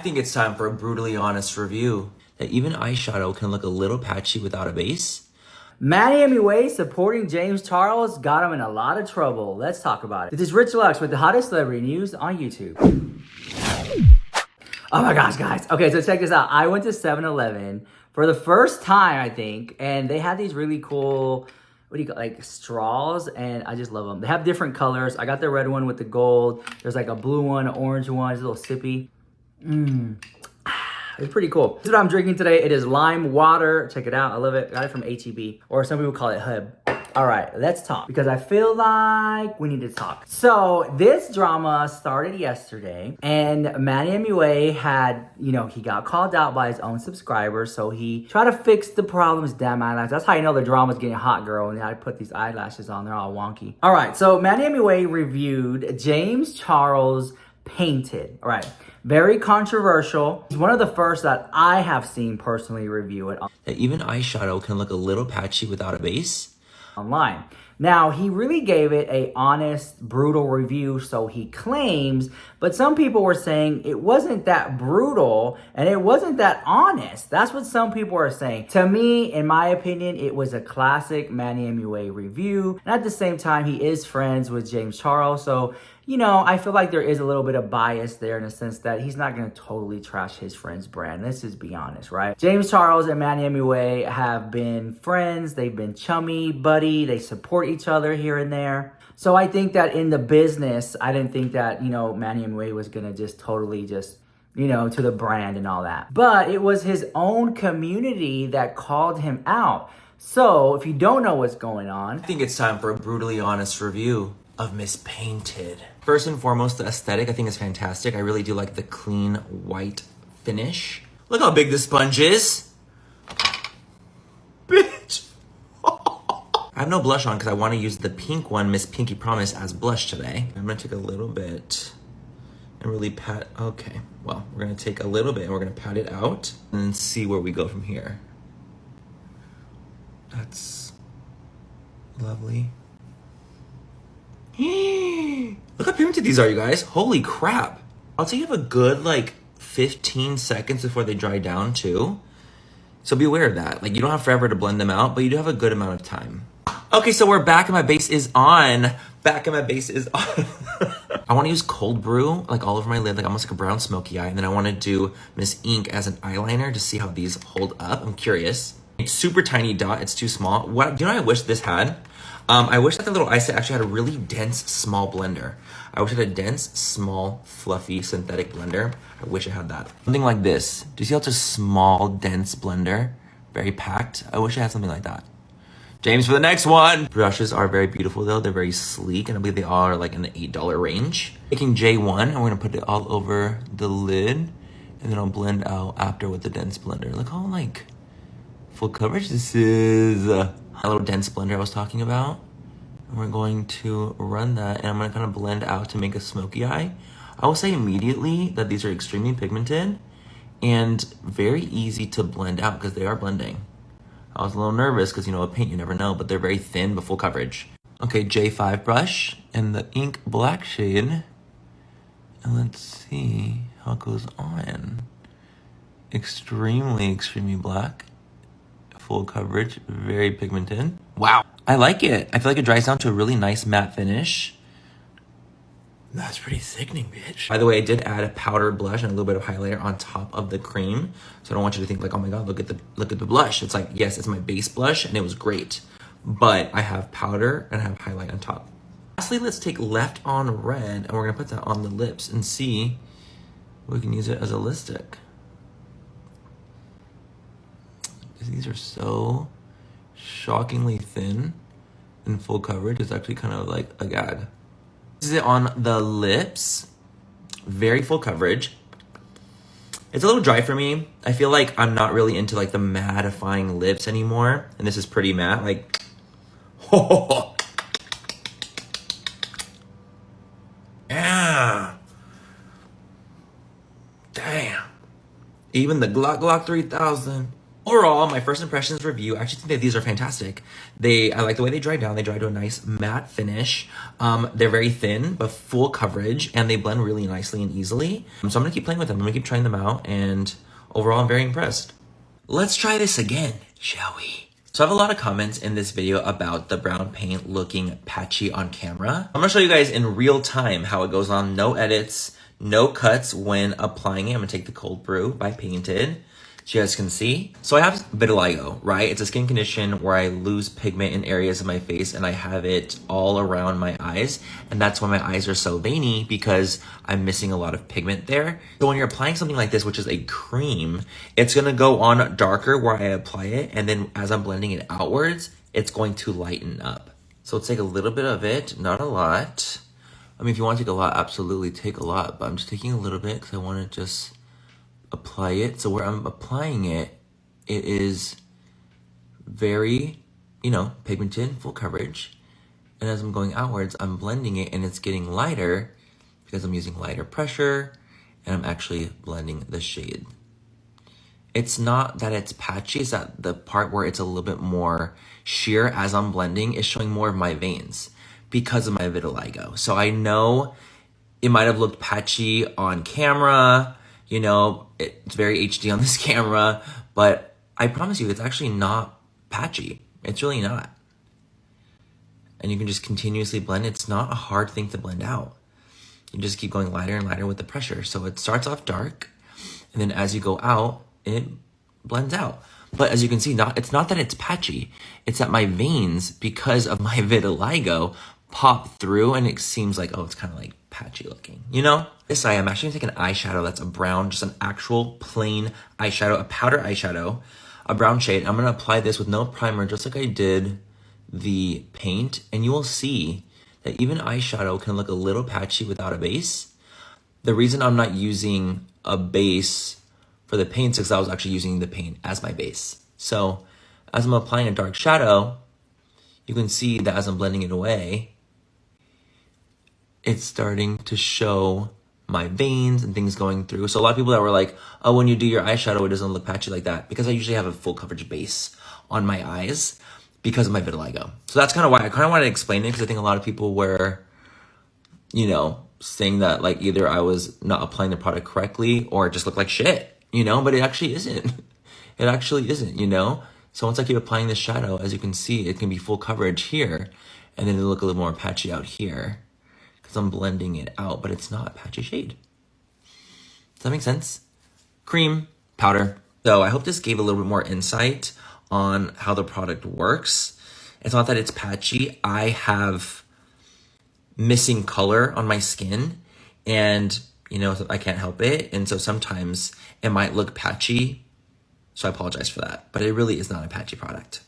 I think it's time for a brutally honest review. That even eyeshadow can look a little patchy without a base. Manny Mua supporting James Charles got him in a lot of trouble. Let's talk about it. This is Rich Lux with the hottest celebrity news on YouTube. Oh my gosh, guys. Okay, so check this out. I went to 7-Eleven for the first time, I think, and they had these really cool, what do you call, like straws, and I just love them. They have different colors. I got the red one with the gold. There's like a blue one, an orange one. It's a little sippy. It's pretty cool. This is what I'm drinking today. It is lime water. Check it out. I love it. Got it from HEB, or some people call it Hub. All right, let's talk because I feel like we need to talk. So this drama started yesterday, and Manny Mua had, he got called out by his own subscribers, so he tried to fix the problems. Damn eyelashes. That's how you know the drama's getting hot, girl. And I put these eyelashes on. They're all wonky. All right, so Manny Mua reviewed James Charles Painted. All right. Very controversial. He's one of the first that I have seen personally review it. That even eyeshadow can look a little patchy without a base. Online. Now, he really gave it a honest, brutal review, so he claims, but some people were saying it wasn't that brutal and it wasn't that honest. That's what some people are saying. To me, in my opinion, it was a classic Manny Mua review. And at the same time, he is friends with James Charles, so I feel like there is a little bit of bias there in the sense that he's not going to totally trash his friend's brand. Let's just be honest, right? James Charles and Manny Mua have been friends. They've been chummy, buddy. They support each other here and there. So I think that in the business, I didn't think that, Manny Mua was going to just totally just, to the brand and all that. But it was his own community that called him out. So if you don't know what's going on, I think it's time for a brutally honest review of Miss Painted. First and foremost, the aesthetic I think is fantastic. I really do like the clean white finish. Look how big this sponge is. Bitch. I have no blush on because I want to use the pink one, Miss Pinky Promise, as blush today. I'm going to take a little bit and really pat. Okay, well, we're going to take a little bit and we're going to pat it out and then see where we go from here. That's lovely. Look how pigmented these are, you guys. Holy crap. I'll say you have a good 15 seconds before they dry down too. So be aware of that. You don't have forever to blend them out, but you do have a good amount of time. Okay, so we're back and my base is on. Back and my base is on. I want to use cold brew all over my lid, almost like a brown smoky eye. And then I want to do Miss Ink as an eyeliner to see how these hold up. I'm curious. It's super tiny dot. It's too small. Do you know what I wish this had? I wish that the little eye set actually had a really dense, small blender. I wish it had a dense, small, fluffy, synthetic blender. I wish it had that. Something like this. Do you see how it's a small, dense blender? Very packed. I wish it had something like that. James for the next one. Brushes are very beautiful though. They're very sleek and I believe they are in the $8 range. Taking J1 and we're gonna put it all over the lid and then I'll blend out after with the dense blender. Look how full coverage this is. A little dense blender I was talking about. And we're going to run that and I'm gonna kind of blend out to make a smoky eye. I will say immediately that these are extremely pigmented and very easy to blend out because they are blending. I was a little nervous because with paint you never know, but they're very thin but full coverage. Okay, J5 brush and the ink black shade. And let's see how it goes on. Extremely black. Full coverage, very pigmented. Wow, I like it. I feel like it dries down to a really nice matte finish. That's pretty sickening, bitch. By the way, I did add a powdered blush and a little bit of highlighter on top of the cream. So I don't want you to think oh my God, look at the blush. It's yes, it's my base blush and it was great. But I have powder and I have highlight on top. Lastly, let's take Left on Red and we're gonna put that on the lips and see if we can use it as a lipstick. These are so shockingly thin and full coverage. It's actually kind of like a gag. This is it on the lips. Very full coverage. It's a little dry for me. I feel like I'm not really into the mattifying lips anymore. And this is pretty matte. Yeah. Damn. Even the Glock 3000 Overall, my first impressions review, I actually think that these are fantastic. I like the way they dry down. They dry to a nice matte finish. They're very thin, but full coverage, and they blend really nicely and easily. So I'm gonna keep playing with them. I'm gonna keep trying them out, and overall, I'm very impressed. Let's try this again, shall we? So I have a lot of comments in this video about the brown paint looking patchy on camera. I'm gonna show you guys in real time how it goes on. No edits, no cuts when applying it. I'm gonna take the Cold Brew by Painted, so you guys can see. So I have vitiligo, right? It's a skin condition where I lose pigment in areas of my face and I have it all around my eyes. And that's why my eyes are so veiny, because I'm missing a lot of pigment there. So when you're applying something like this, which is a cream, it's gonna go on darker where I apply it. And then as I'm blending it outwards, it's going to lighten up. So let's take a little bit of it, not a lot. I mean, if you want to take a lot, absolutely take a lot, but I'm just taking a little bit because I want to just apply it. So where I'm applying it, it is very, pigmented, full coverage. And as I'm going outwards, I'm blending it and it's getting lighter because I'm using lighter pressure and I'm actually blending the shade. It's not that it's patchy, it's that the part where it's a little bit more sheer as I'm blending is showing more of my veins because of my vitiligo. So I know it might have looked patchy on camera, it's very HD on this camera, but I promise you, it's actually not patchy. It's really not. And you can just continuously blend. It's not a hard thing to blend out. You just keep going lighter and lighter with the pressure. So it starts off dark, and then as you go out, it blends out. But as you can see, it's not that it's patchy. It's that my veins, because of my vitiligo, pop through and it seems like, it's kind of like patchy looking, This eye, I'm actually gonna take an eyeshadow that's a brown, just an actual plain eyeshadow, a powder eyeshadow, a brown shade. I'm gonna apply this with no primer, just like I did the paint, and you will see that even eyeshadow can look a little patchy without a base. The reason I'm not using a base for the paint is because I was actually using the paint as my base. So as I'm applying a dark shadow, you can see that as I'm blending it away, it's starting to show my veins and things going through. So a lot of people that were like, oh, when you do your eyeshadow, it doesn't look patchy like that, because I usually have a full coverage base on my eyes because of my vitiligo. So that's kind of why I kind of wanted to explain it, because I think a lot of people were, saying that like either I was not applying the product correctly or it just looked like shit, but it actually isn't. It actually isn't, So once I keep applying this shadow, as you can see, it can be full coverage here, and then it'll look a little more patchy out here because I'm blending it out, but it's not a patchy shade. Does that make sense? Cream, powder. So I hope this gave a little bit more insight on how the product works. It's not that it's patchy. I have missing color on my skin, and I can't help it, and so sometimes it might look patchy, so I apologize for that, but it really is not a patchy product.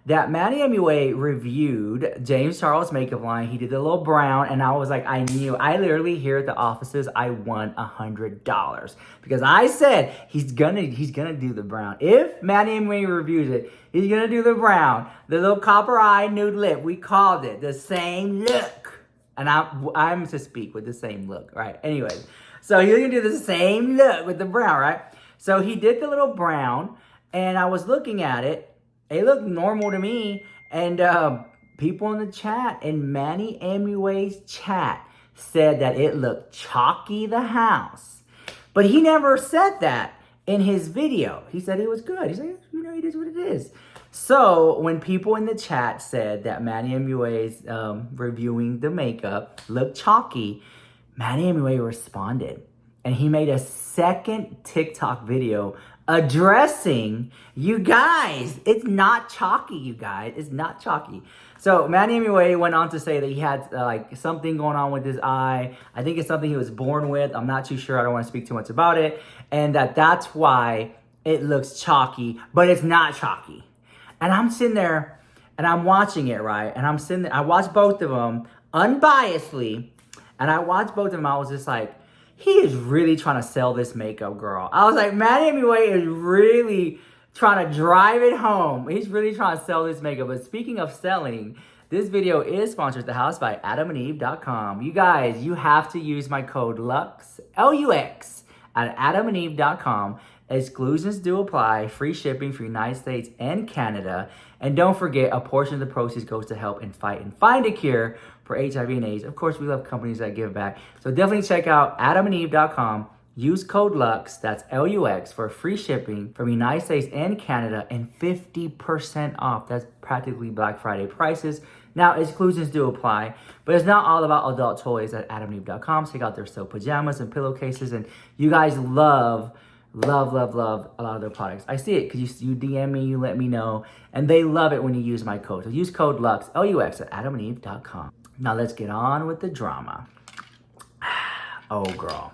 That Manny Mua reviewed James Charles makeup line. He did the little brown, and I was like, I literally here at the offices, I won $100 because I said he's gonna do the brown. If Manny Mua reviews it, he's gonna do the brown, the little copper eye nude lip. We called it the same look. And I'm to speak with the same look, right? Anyways, so he's gonna do the same look with the brown, right? So he did the little brown, and I was looking at it. It looked normal to me, and people in the chat, in Manny Mua's chat, said that it looked chalky the house. But he never said that in his video. He said it was good. He's like, it is what it is. So when people in the chat said that Manny Mua's reviewing the makeup looked chalky, Manny Mua responded, and he made a second TikTok video addressing, you guys, it's not chalky, you guys, it's not chalky. So Manny Mua went on to say that he had something going on with his eye. I think it's something he was born with. I'm not too sure. I don't want to speak too much about it. And that's why it looks chalky, but it's not chalky. And I'm sitting there and I'm watching it, right? And I'm sitting there, I watched both of them unbiasedly. And I watched both of them. I was just like, he is really trying to sell this makeup, girl. I was like, Manny Mua is really trying to drive it home. He's really trying to sell this makeup. But speaking of selling, this video is sponsored the house by adamandeve.com. You guys, you have to use my code LUX, L-U-X, at adamandeve.com. Exclusions do apply. Free shipping for United States and Canada. And don't forget, a portion of the proceeds goes to help and fight and find a cure for HIV and AIDS. Of course, we love companies that give back. So definitely check out adamandeve.com. Use code LUX, that's LUX, for free shipping from United States and Canada and 50% off. That's practically Black Friday prices. Now, exclusions do apply, but it's not all about adult toys at adamandeve.com. Check out their soap pajamas and pillowcases, and you guys love a lot of their products. I see it because you DM me, you let me know, and they love it when you use my code. So use code LUX, LUX, at adamandeve.com. Now let's get on with the drama. Oh, girl.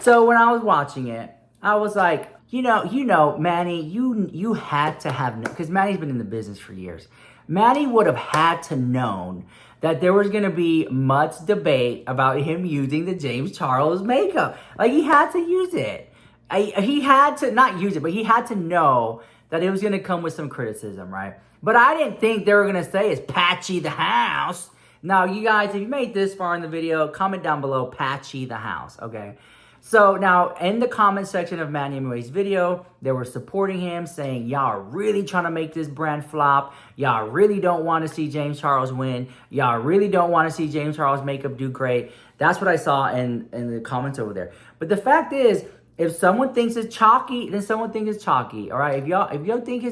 So when I was watching it, I was like, you know, Manny, you had to have, because Manny's been in the business for years. Manny would have had to known that there was going to be much debate about him using the James Charles makeup. Like, he had to use it. He had to, not use it, but he had to know that it was going to come with some criticism, right? But I didn't think they were going to say it's Patchy the House. Now, you guys, if you made this far in the video, comment down below, Patchy the House, okay? So now, in the comment section of Manny Mua's video, they were supporting him, saying, y'all are really trying to make this brand flop. Y'all really don't want to see James Charles win. Y'all really don't want to see James Charles makeup do great. That's what I saw in the comments over there. But the fact is, if someone thinks it's chalky, then someone thinks it's chalky, all right? If y'all think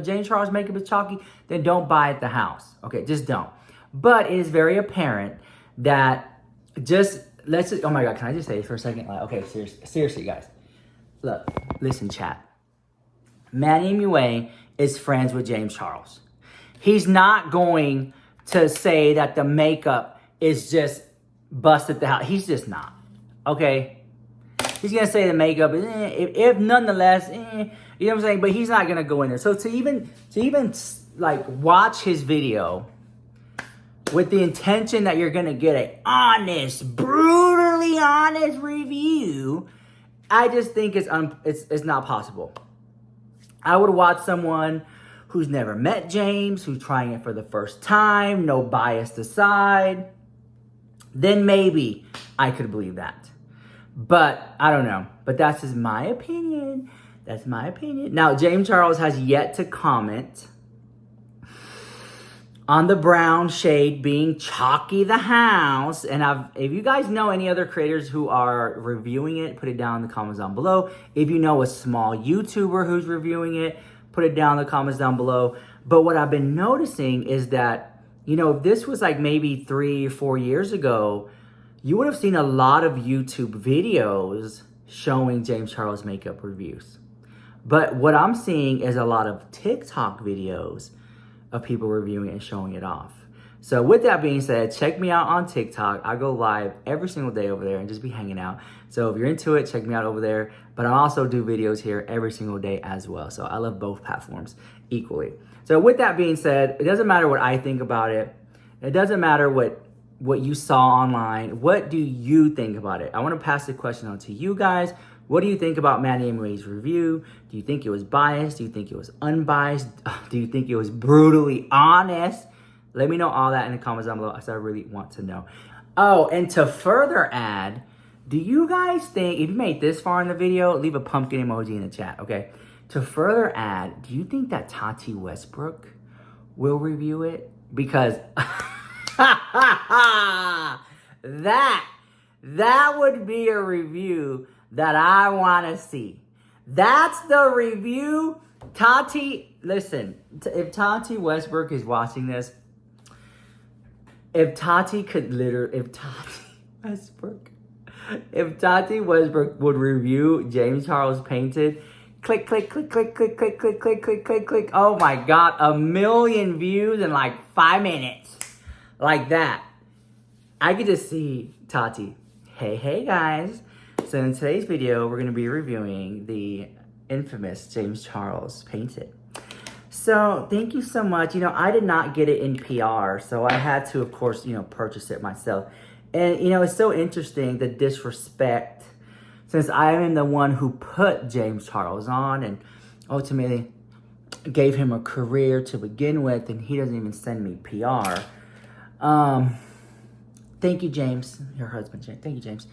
James Charles makeup is chalky, then don't buy at the house. Okay, just don't. But it is very apparent that oh my God, can I just say this for a second? Okay, seriously, guys. Look, listen, chat. Manny Mua is friends with James Charles. He's not going to say that the makeup is just busted the house. He's just not, okay? He's going to say the makeup is, if nonetheless, you know what I'm saying? But he's not going to go in there. So to even like watch his video with the intention that you're going to get an honest, brutally honest review, I just think it's not possible. I would watch someone who's never met James, who's trying it for the first time, no bias aside. Then maybe I could believe that. But I don't know. But that's just my opinion. That's my opinion. Now, James Charles has yet to comment on the brown shade being chalky the house. And if you guys know any other creators who are reviewing it, put it down in the comments down below. If you know a small YouTuber who's reviewing it, put it down in the comments down below. But what I've been noticing is that, you know, if this was like maybe 3 or 4 years ago, you would have seen a lot of YouTube videos showing James Charles makeup reviews. But what I'm seeing is a lot of TikTok videos of people reviewing it and showing it off. So with that being said, check me out on TikTok. I go live every single day over there and just be hanging out. So if you're into it, check me out over there. But I also do videos here every single day as well. So I love both platforms equally. So with that being said, it doesn't matter what I think about it. It doesn't matter what you saw online. What do you think about it? I want to pass the question on to you guys. What do you think about Manny Mua's review? Do you think it was biased? Do you think it was unbiased? Do you think it was brutally honest? Let me know all that in the comments down below, because I really want to know. Oh, and to further add, do you guys think, if you made this far in the video, leave a pumpkin emoji in the chat, okay? To further add, do you think that TATI Westbrook will review it? Because that would be a review that I want to see. That's the review. TATI, listen, if TATI Westbrook is watching this, if TATI Westbrook would review James Charles Painted, click, click, click, click, click, click, click, click, click, click, click. Oh my God, 1 million views in like 5 minutes. Like that. I could just see TATI. Hey guys. So in today's video, we're going to be reviewing the infamous James Charles Painted. So thank you so much. You know, I did not get it in PR, so I had to, of course, you know, purchase it myself. And, you know, it's so interesting, the disrespect, since I am the one who put James Charles on and ultimately gave him a career to begin with, and he doesn't even send me PR. Thank you, James. Your husband, James. Thank you, James.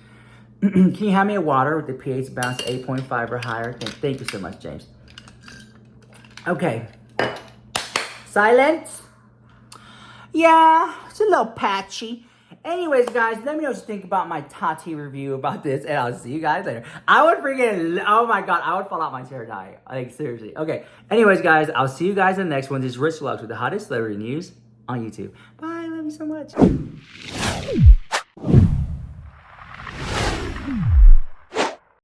Can you have me a water with the pH balance 8.5 or higher? Thank you so much, James. Okay. Silence. Yeah, it's a little patchy. Anyways, guys, let me know what you think about my TATI review about this, and I'll see you guys later. I would freaking, oh my god, I would fall out my chair dying. Like, seriously. Okay. Anyways, guys, I'll see you guys in the next one. This is Rich Lux with the hottest celebrity news on YouTube. Bye. Love you so much.